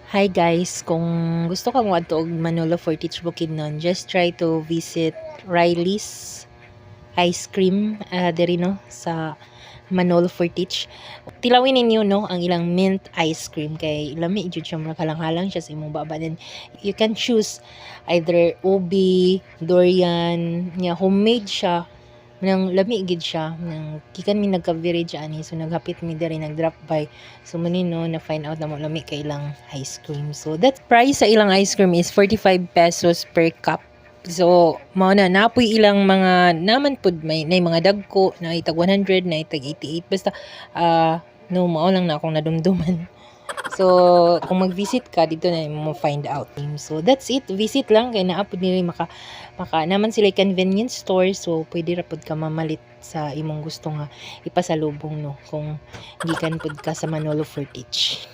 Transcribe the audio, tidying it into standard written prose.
Hi guys, kung gusto ka mo adto og Manolo Fortich Bukidnon, just try to visit Riley's Ice Cream diri no sa Manolo Fortich. Tilawin ninyo no ang ilang mint ice cream kay lami jud siya murag halang-halang siya sa imong baba. Then you can choose either ubi, durian, nya homemade siya. Nang lami gid siya nang gikan mi nagka-village ani so naghapit mi diri nag-drop by so manino na find out na mo lami kay ilang ice cream. So that price sa ilang ice cream is 45 pesos per cup. So mao na napoy ilang mga naman pud may mga dagko na itag 100 na itag 88 basta no mao lang na akong nadumduman. So, kung mag-visit ka, dito na mo find out. So, that's it. Visit lang. Kaya naapod nila naman sila convenience store. So, pwede rapod ka mamalit sa imong gusto nga ipasalubong, no? Kung gikan pod ka sa Manolo Fortich.